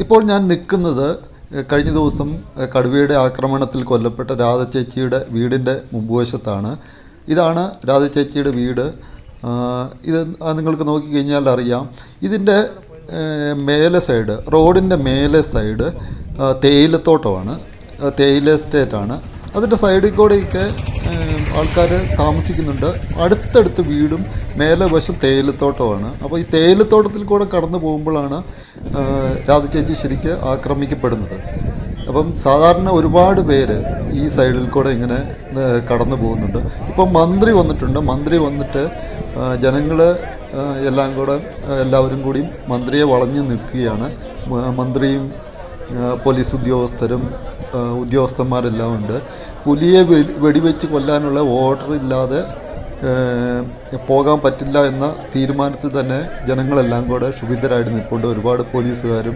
ഇപ്പോൾ ഞാൻ നിൽക്കുന്നത് കഴിഞ്ഞ ദിവസം കടുവയുടെ ആക്രമണത്തിൽ കൊല്ലപ്പെട്ട രാധ ചേച്ചിയുടെ വീടിൻ്റെ മുമ്പുവശത്താണ്. ഇതാണ് രാധ ചേച്ചിയുടെ വീട്. ഇത് നിങ്ങൾക്ക് നോക്കിക്കഴിഞ്ഞാൽ അറിയാം. ഇതിൻ്റെ മേലെ സൈഡ്, റോഡിൻ്റെ മേലെ സൈഡ് തേയിലത്തോട്ടമാണ്, തേയില എസ്റ്റേറ്റാണ്. അതിൻ്റെ സൈഡിൽ കൂടെയൊക്കെ ആൾക്കാർ താമസിക്കുന്നുണ്ട്. അടുത്തടുത്ത് വീടും മേലെ വശം തേയിലത്തോട്ടമാണ്. അപ്പോൾ ഈ തേയിലത്തോട്ടത്തിൽ കൂടെ കടന്നു പോകുമ്പോഴാണ് രാധ ചേച്ചി ശരിക്ക് ആക്രമിക്കപ്പെടുന്നത്. അപ്പം സാധാരണ ഒരുപാട് പേര് ഈ സൈഡിൽ കൂടെ ഇങ്ങനെ കടന്നു പോകുന്നുണ്ട്. ഇപ്പം മന്ത്രി വന്നിട്ടുണ്ട്. മന്ത്രി വന്നിട്ട് ജനങ്ങൾ എല്ലാവരും കൂടി മന്ത്രിയെ വളഞ്ഞു നിൽക്കുകയാണ്. മന്ത്രിയും പോലീസ് ഉദ്യോഗസ്ഥന്മാരെല്ലാം ഉണ്ട്. പുലിയെ വെടിവെച്ച് കൊല്ലാനുള്ള ഓർഡർ ഇല്ലാതെ പോകാൻ പറ്റില്ല എന്ന തീരുമാനത്തിൽ തന്നെ ജനങ്ങളെല്ലാം കൂടെ ക്ഷുഭിതരായിട്ട് നിൽപ്പുണ്ട്. ഒരുപാട് പോലീസുകാരും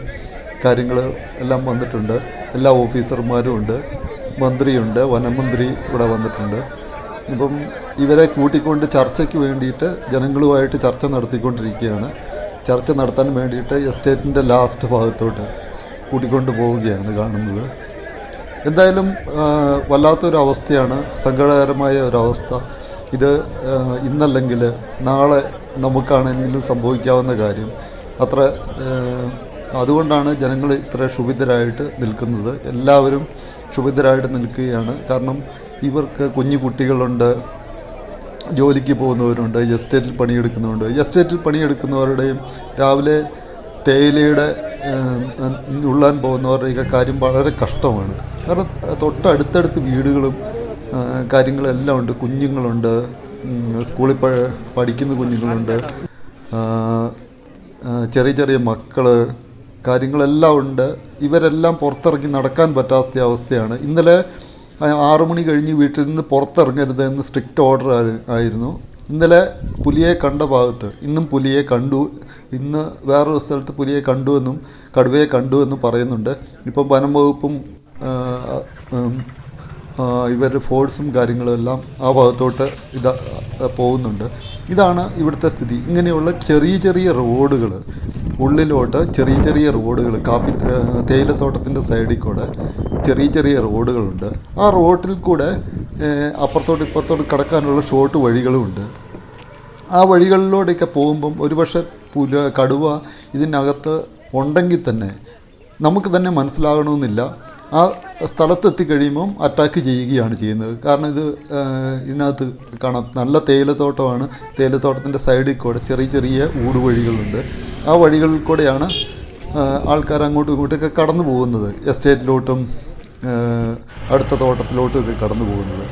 കാര്യങ്ങൾ എല്ലാം വന്നിട്ടുണ്ട്. എല്ലാ ഓഫീസർമാരും ഉണ്ട്. മന്ത്രിയുണ്ട്, വനമന്ത്രി ഇവിടെ വന്നിട്ടുണ്ട്. ഇപ്പം ഇവരെ കൂട്ടിക്കൊണ്ട് ചർച്ചയ്ക്ക് വേണ്ടിയിട്ട് ജനങ്ങളുമായിട്ട് ചർച്ച നടത്തിക്കൊണ്ടിരിക്കുകയാണ്. ചർച്ച നടത്താൻ വേണ്ടിയിട്ട് എസ്റ്റേറ്റിൻ്റെ ലാസ്റ്റ് ഭാഗത്തോട്ട് കൂട്ടിക്കൊണ്ട് പോവുകയാണ് കാണുന്നത്. എന്തായാലും വല്ലാത്തൊരവസ്ഥയാണ്, സങ്കടകരമായ ഒരവസ്ഥ. ഇത് ഇന്നല്ലെങ്കിൽ നാളെ നമുക്കാണെങ്കിലും സംഭവിക്കാവുന്ന കാര്യം. അതുകൊണ്ടാണ് ജനങ്ങൾ ഇത്ര ക്ഷുഭിതരായിട്ട് നിൽക്കുന്നത്. എല്ലാവരും ക്ഷുഭിതരായിട്ട് നിൽക്കുകയാണ്. കാരണം ഇവർക്ക് കുഞ്ഞു കുട്ടികളുണ്ട്, ജോലിക്ക് പോകുന്നവരുണ്ട്, എസ്റ്റേറ്റിൽ പണിയെടുക്കുന്നവരുണ്ട്. എസ്റ്റേറ്റിൽ പണിയെടുക്കുന്നവരുടെയും രാവിലെ തേയിലയുടെ ഉള്ളാൻ പോകുന്നവരുടെയൊക്കെ കാര്യം വളരെ കഷ്ടമാണ്. കാരണം തൊട്ടടുത്തടുത്ത് വീടുകളും കാര്യങ്ങളെല്ലാം ഉണ്ട്. കുഞ്ഞുങ്ങളുണ്ട്, സ്കൂളിൽ പഠിക്കുന്ന കുഞ്ഞുങ്ങളുണ്ട്, ചെറിയ ചെറിയ മക്കൾ, കാര്യങ്ങളെല്ലാം ഉണ്ട്. ഇവരെല്ലാം പുറത്തിറങ്ങി നടക്കാൻ പറ്റാത്ത അവസ്ഥയാണ്. ഇന്നലെ 6 മണി കഴിഞ്ഞ് വീട്ടിൽ നിന്ന് പുറത്തിറങ്ങരുത് എന്ന് സ്ട്രിക്റ്റ് ഓർഡർ ആയിരുന്നു. ഇന്നലെ പുലിയെ കണ്ട ഭാഗത്ത് ഇന്നും പുലിയെ കണ്ടു. ഇന്ന് വേറൊരു സ്ഥലത്ത് പുലിയെ കണ്ടുവെന്നും കടുവയെ കണ്ടുവെന്നും പറയുന്നുണ്ട്. ഇപ്പം വനം വകുപ്പും ഇവരുടെ ഫോഴ്സും കാര്യങ്ങളും എല്ലാം ആ ഭാഗത്തോട്ട് പോകുന്നുണ്ട്. ഇതാണ് ഇവിടുത്തെ സ്ഥിതി. ഇങ്ങനെയുള്ള ചെറിയ ചെറിയ റോഡുകൾ, ഉള്ളിലോട്ട് ചെറിയ ചെറിയ റോഡുകൾ, തേയിലത്തോട്ടത്തിൻ്റെ സൈഡിൽ കൂടെ ചെറിയ ചെറിയ റോഡുകളുണ്ട്. ആ റോഡിൽ കൂടെ അപ്പുറത്തോട്ട് ഇപ്പുറത്തോട്ട് കടക്കാനുള്ള ഷോർട്ട് വഴികളുമുണ്ട്. ആ വഴികളിലൂടെയൊക്കെ പോകുമ്പം ഒരുപക്ഷെ കടുവ ഇതിനകത്ത് ഉണ്ടെങ്കിൽ തന്നെ നമുക്ക് തന്നെ മനസ്സിലാകണമെന്നില്ല. ആ സ്ഥലത്തെത്തി കഴിയുമ്പം അറ്റാക്ക് ചെയ്യുകയാണ് ചെയ്യുന്നത്. കാരണം ഇതിനകത്ത് കാണാം, നല്ല തേയിലത്തോട്ടമാണ്. തേയിലത്തോട്ടത്തിൻ്റെ സൈഡിൽ കൂടെ ചെറിയ ചെറിയ ഊടുവഴികളുണ്ട്. ആ വഴികളിൽ കൂടെയാണ് ആൾക്കാർ അങ്ങോട്ടും ഇങ്ങോട്ടൊക്കെ കടന്നു പോകുന്നത്. എസ്റ്റേറ്റിലോട്ടും അടുത്ത തോട്ടത്തിലോട്ടും ഒക്കെ കടന്നു പോകുന്നത്.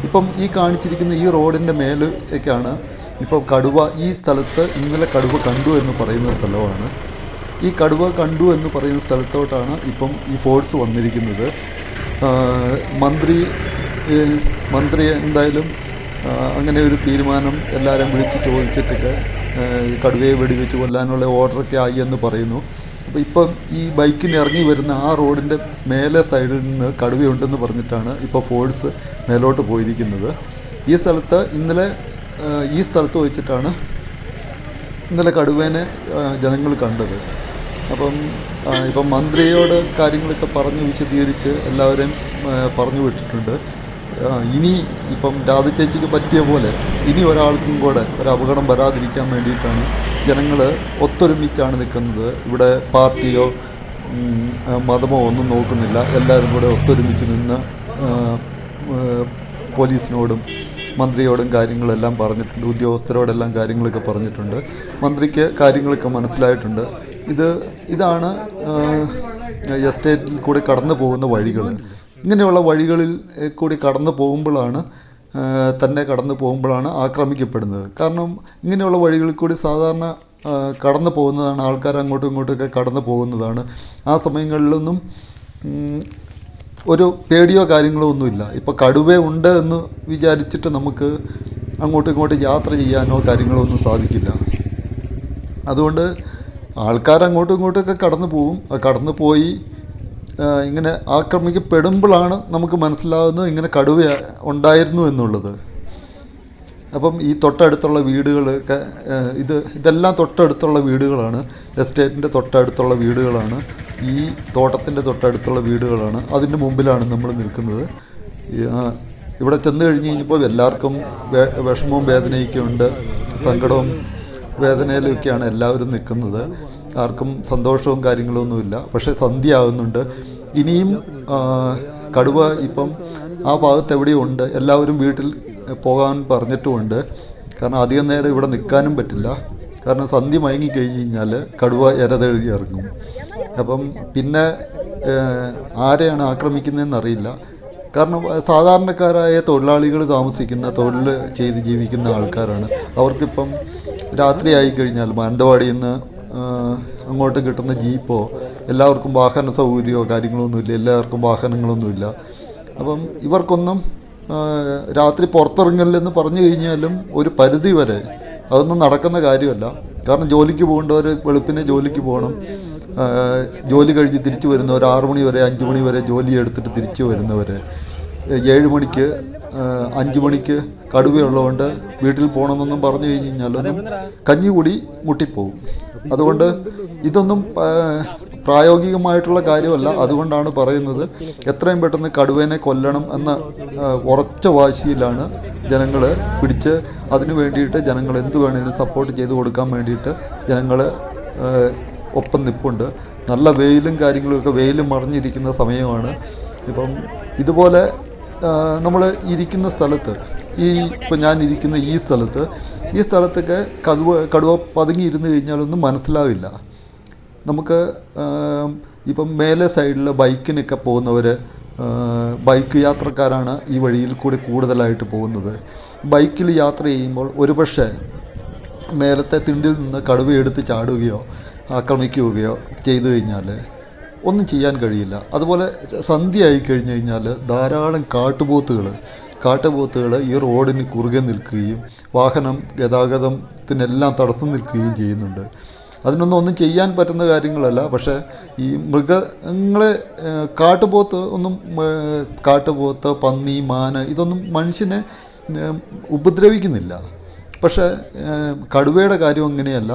ഇപ്പം ഈ കാണിച്ചിരിക്കുന്ന ഈ റോഡിൻ്റെ മേലൊക്കെയാണ് ഇപ്പം കടുവ. ഈ സ്ഥലത്ത് ഇന്നലെ കടുവ കണ്ടു എന്ന് പറയുന്ന സ്ഥലമാണ്. ഈ കടുവ കണ്ടു എന്ന് പറയുന്ന സ്ഥലത്തോട്ടാണ് ഇപ്പം ഈ ഫോഴ്സ് വന്നിരിക്കുന്നത്. മന്ത്രി എന്തായാലും അങ്ങനെ ഒരു തീരുമാനം എല്ലാവരും വിളിച്ച് ചോദിച്ചിട്ടൊക്കെ കടുവയെ വെടിവെച്ച് കൊല്ലാനുള്ള ഓർഡറൊക്കെ ആയി എന്ന് പറയുന്നു. അപ്പോൾ ഇപ്പം ഈ ബൈക്കിന് ഇറങ്ങി വരുന്ന ആ റോഡിൻ്റെ മേലെ സൈഡിൽ നിന്ന് കടുവയുണ്ടെന്ന് പറഞ്ഞിട്ടാണ് ഇപ്പോൾ ഫോഴ്സ് മേലോട്ട് പോയിരിക്കുന്നത്. ഈ സ്ഥലത്ത് ഈ സ്ഥലത്ത് വെച്ചിട്ടാണ് ഇന്നലെ കടുവേനെ ജനങ്ങൾ കണ്ടത്. ഇപ്പം മന്ത്രിയോട് കാര്യങ്ങളൊക്കെ പറഞ്ഞ് വിശദീകരിച്ച് എല്ലാവരെയും പറഞ്ഞു വിട്ടിട്ടുണ്ട്. ഇപ്പം രാധ ചേച്ചിക്ക് പറ്റിയ പോലെ ഇനി ഒരാൾക്കും കൂടെ ഒരു അപകടം വരാതിരിക്കാൻ വേണ്ടിയിട്ടാണ് ജനങ്ങൾ ഒത്തൊരുമിച്ചാണ് നിൽക്കുന്നത്. ഇവിടെ പാർട്ടിയോ മതമോ ഒന്നും നോക്കുന്നില്ല. എല്ലാവരും കൂടെ ഒത്തൊരുമിച്ച് നിന്ന് പോലീസിനോടും മന്ത്രിയോടും കാര്യങ്ങളെല്ലാം പറഞ്ഞിട്ടുണ്ട്. ഉദ്യോഗസ്ഥരോടെല്ലാം കാര്യങ്ങളൊക്കെ പറഞ്ഞിട്ടുണ്ട്. മന്ത്രിക്ക് കാര്യങ്ങളൊക്കെ മനസ്സിലായിട്ടുണ്ട്. ഇതാണ് എസ്റ്റേറ്റിൽ കൂടി കടന്നു പോകുന്ന വഴികൾ. ഇങ്ങനെയുള്ള വഴികളിൽ കൂടി കടന്നു പോകുമ്പോഴാണ് ആക്രമിക്കപ്പെടുന്നത്. കാരണം ഇങ്ങനെയുള്ള വഴികളിൽ കൂടി സാധാരണ കടന്നു പോകുന്നതാണ്, ആൾക്കാർ അങ്ങോട്ടും ഇങ്ങോട്ടുമൊക്കെ കടന്നു പോകുന്നതാണ്. ആ സമയങ്ങളിലൊന്നും ഒരു പേടിയോ കാര്യങ്ങളോ ഒന്നുമില്ല. ഇപ്പോൾ കടുവ ഉണ്ട് എന്ന് വിചാരിച്ചിട്ട് നമുക്ക് അങ്ങോട്ടും ഇങ്ങോട്ടും യാത്ര ചെയ്യാനോ കാര്യങ്ങളോ ഒന്നും സാധിക്കില്ല. അതുകൊണ്ട് ആൾക്കാർ അങ്ങോട്ടും ഇങ്ങോട്ടുമൊക്കെ കടന്നു പോയി ഇങ്ങനെ ആക്രമിക്കപ്പെടുമ്പോഴാണ് നമുക്ക് മനസ്സിലാകുന്നത് ഇങ്ങനെ കടുവ ഉണ്ടായിരുന്നു എന്നുള്ളത്. അപ്പം ഈ തൊട്ടടുത്തുള്ള വീടുകളൊക്കെ ഇതെല്ലാം തൊട്ടടുത്തുള്ള വീടുകളാണ്, എസ്റ്റേറ്റിൻ്റെ തൊട്ടടുത്തുള്ള വീടുകളാണ്. ഈ തോട്ടത്തിൻ്റെ തൊട്ടടുത്തുള്ള വീടുകളാണ്. അതിൻ്റെ മുമ്പിലാണ് നമ്മൾ നിൽക്കുന്നത്. ഇവിടെ ചെന്ന് കഴിഞ്ഞ് കഴിഞ്ഞപ്പോൾ എല്ലാവർക്കും വിഷമവും വേദനയൊക്കെ ഉണ്ട്. സങ്കടവും വേദനയിലൊക്കെയാണ് എല്ലാവരും നിൽക്കുന്നത്. ആർക്കും സന്തോഷവും കാര്യങ്ങളൊന്നുമില്ല. പക്ഷേ സന്ധ്യ ആകുന്നുണ്ട്. ഇനിയും കടുവ ഇപ്പം ആ ഭാഗത്ത് എവിടെയും ഉണ്ട്. എല്ലാവരും വീട്ടിൽ പോകാൻ പറഞ്ഞിട്ടുമുണ്ട്. കാരണം അധികം നേരം ഇവിടെ നിൽക്കാനും പറ്റില്ല. കാരണം സന്ധ്യ മയങ്ങി കഴിഞ്ഞ് കഴിഞ്ഞാൽ കടുവ ഇരതഴുകി ഇറങ്ങും. അപ്പം പിന്നെ ആരെയാണ് ആക്രമിക്കുന്നതെന്ന് അറിയില്ല. കാരണം സാധാരണക്കാരായ തൊഴിലാളികൾ താമസിക്കുന്ന, തൊഴിൽ ചെയ്ത് ജീവിക്കുന്ന ആൾക്കാരാണ്. അവർക്കിപ്പം രാത്രി ആയിക്കഴിഞ്ഞാൽ മാനന്തവാടിയിൽ നിന്ന് അങ്ങോട്ട് കിട്ടുന്ന ജീപ്പോ, എല്ലാവർക്കും വാഹന സൗകര്യമോ കാര്യങ്ങളൊന്നുമില്ല. എല്ലാവർക്കും വാഹനങ്ങളൊന്നുമില്ല. അപ്പം ഇവർക്കൊന്നും രാത്രി പുറത്തിറങ്ങലെന്ന് പറഞ്ഞു കഴിഞ്ഞാലും ഒരു പരിധി വരെ അതൊന്നും നടക്കുന്ന കാര്യമല്ല. കാരണം ജോലിക്ക് പോകേണ്ടവർ വെളുപ്പിനെ ജോലിക്ക് പോകണം. ജോലി കഴിഞ്ഞ് തിരിച്ചു വരുന്നവർ 6 മണി വരെ 5 മണി വരെ ജോലി എടുത്തിട്ട് തിരിച്ചു വരുന്നവർ 7 മണിക്ക് 5 മണിക്ക് കടുവയുള്ളതുകൊണ്ട് വീട്ടിൽ പോകണമെന്നൊന്നും പറഞ്ഞു കഴിഞ്ഞ് കഴിഞ്ഞാലൊന്നും കഞ്ഞി കൂടി മുട്ടിപ്പോവും. അതുകൊണ്ട് ഇതൊന്നും പ്രായോഗികമായിട്ടുള്ള കാര്യമല്ല. അതുകൊണ്ടാണ് പറയുന്നത് എത്രയും പെട്ടെന്ന് കടുവേനെ കൊല്ലണം എന്ന ഉറച്ച വാശിയിലാണ് ജനങ്ങൾ പിടിച്ച് അതിനു വേണ്ടിയിട്ട് ജനങ്ങൾ എന്ത് വേണമെങ്കിലും സപ്പോർട്ട് ചെയ്ത് കൊടുക്കാൻ വേണ്ടിയിട്ട് ജനങ്ങൾ ഒപ്പം നിൽപ്പുണ്ട്. നല്ല വെയിലും കാര്യങ്ങളുമൊക്കെ, വെയിലും മറിഞ്ഞിരിക്കുന്ന സമയമാണ്. ഇപ്പം ഇതുപോലെ നമ്മൾ ഇരിക്കുന്ന സ്ഥലത്ത്, ഇപ്പം ഞാൻ ഇരിക്കുന്ന ഈ സ്ഥലത്തൊക്കെ കടുവ പതുങ്ങിയിരുന്ന് കഴിഞ്ഞാലൊന്നും മനസ്സിലാവില്ല നമുക്ക്. ഇപ്പം മേലെ സൈഡിൽ ബൈക്കിനൊക്കെ പോകുന്നവർ, ബൈക്ക് യാത്രക്കാരാണ് ഈ വഴിയിൽ കൂടി കൂടുതലായിട്ട് പോകുന്നത്. ബൈക്കിൽ യാത്ര ചെയ്യുമ്പോൾ ഒരുപക്ഷെ മേലത്തെ തിണ്ടിൽ നിന്ന് കടുവ എടുത്ത് ചാടുകയോ ആക്രമിക്കുകയോ ചെയ്തു കഴിഞ്ഞാൽ ഒന്നും ചെയ്യാൻ കഴിയില്ല. അതുപോലെ സന്ധ്യ ആയി കഴിഞ്ഞ് കഴിഞ്ഞാൽ ധാരാളം കാട്ടുപോത്തുകൾ ഈ റോഡിന് കുറുകെ നിൽക്കുകയും വാഹനം ഗതാഗതത്തിനെല്ലാം തടസ്സം നിൽക്കുകയും ചെയ്യുന്നുണ്ട്. ഒന്നും ചെയ്യാൻ പറ്റുന്ന കാര്യങ്ങളല്ല. പക്ഷേ ഈ മൃഗങ്ങളെ, കാട്ടുപോത്ത്, പന്നി, മാന് ഇതൊന്നും മനുഷ്യനെ ഉപദ്രവിക്കുന്നില്ല. പക്ഷേ കടുവയുടെ കാര്യം അങ്ങനെയല്ല.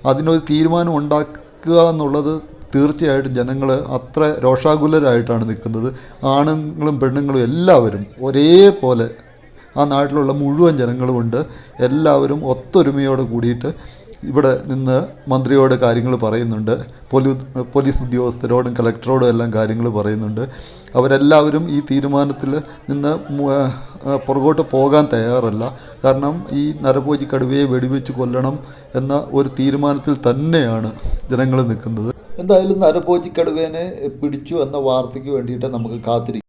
അതിനൊരു തീരുമാനം ഉണ്ടാക്കുക എന്നുള്ളത് തീർച്ചയായിട്ടും ജനങ്ങൾ അത്ര രോഷാകുലരായിട്ടാണ് നിൽക്കുന്നത്. ആണുങ്ങളും പെണ്ണുങ്ങളും എല്ലാവരും ഒരേപോലെ, ആ നാട്ടിലുള്ള മുഴുവൻ ജനങ്ങളുമുണ്ട്. എല്ലാവരും ഒത്തൊരുമയോട് കൂടിയിട്ട് ഇവിടെ നിന്ന് മന്ത്രിയോട് കാര്യങ്ങൾ പറയുന്നുണ്ട്. പോലീസ് ഉദ്യോഗസ്ഥരോടും കളക്ടറോടും എല്ലാം കാര്യങ്ങൾ പറയുന്നുണ്ട്. അവരെല്ലാവരും ഈ തീരുമാനത്തിൽ നിന്ന് പുറകോട്ട് പോകാൻ തയ്യാറല്ല. കാരണം ഈ നരഭോജി കടുവയെ വെടിവെച്ച് കൊല്ലണം എന്ന ഒരു തീരുമാനത്തിൽ തന്നെയാണ് ജനങ്ങൾ നിൽക്കുന്നത്. എന്തായാലും നരഭോജി കടുവേനെ പിടിച്ചു എന്ന വാർത്തയ്ക്ക് വേണ്ടിയിട്ട് നമുക്ക് കാത്തിരിക്കാം.